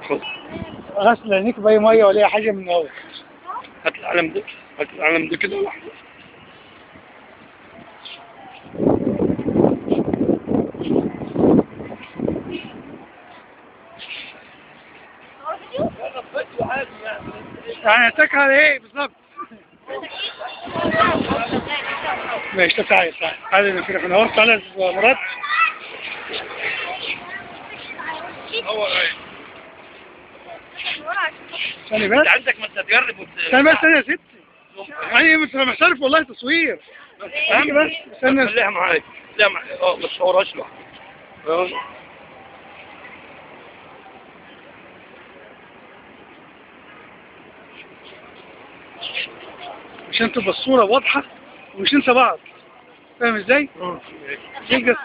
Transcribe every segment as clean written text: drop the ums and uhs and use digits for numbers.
خد. غسل عينيك بأي مية ولا أي حاجة من أول. هات القلم ده، هات القلم ده كده لوحده. يعني هتاكل على إيه بالظبط؟ ماشي. طب تعالى تعالى نفرق نورت على مراد. ثاني بس. انت عندك ما تجرب ثاني بس يا ستي. يعني مش محترف والله تصوير. ثاني بس. استنى. خليها معايا، خليها معايا. ما تصورهاش لوحدها. عشان تبقى الصورة واضحة ومش ننسى بعض. فاهم ازاي؟ يلقى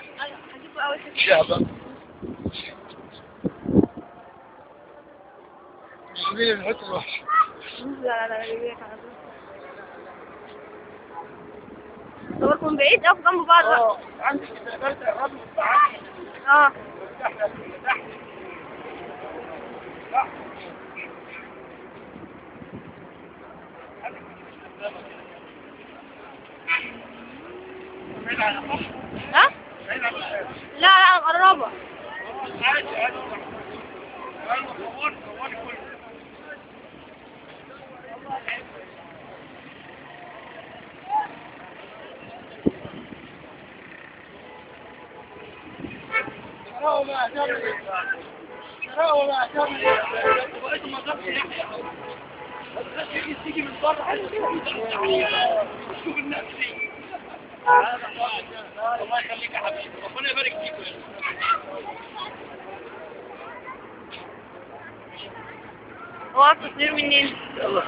جيبيلي الحتة الوحشة. صوركم بعيد أو جنب بعض بقى؟ عندك اه. ها؟ لا لا مقربة. تيجي من بره شوف الناس دي. الله يخليك يا حبيبي، ربنا يبارك فيك. هو التصوير منين؟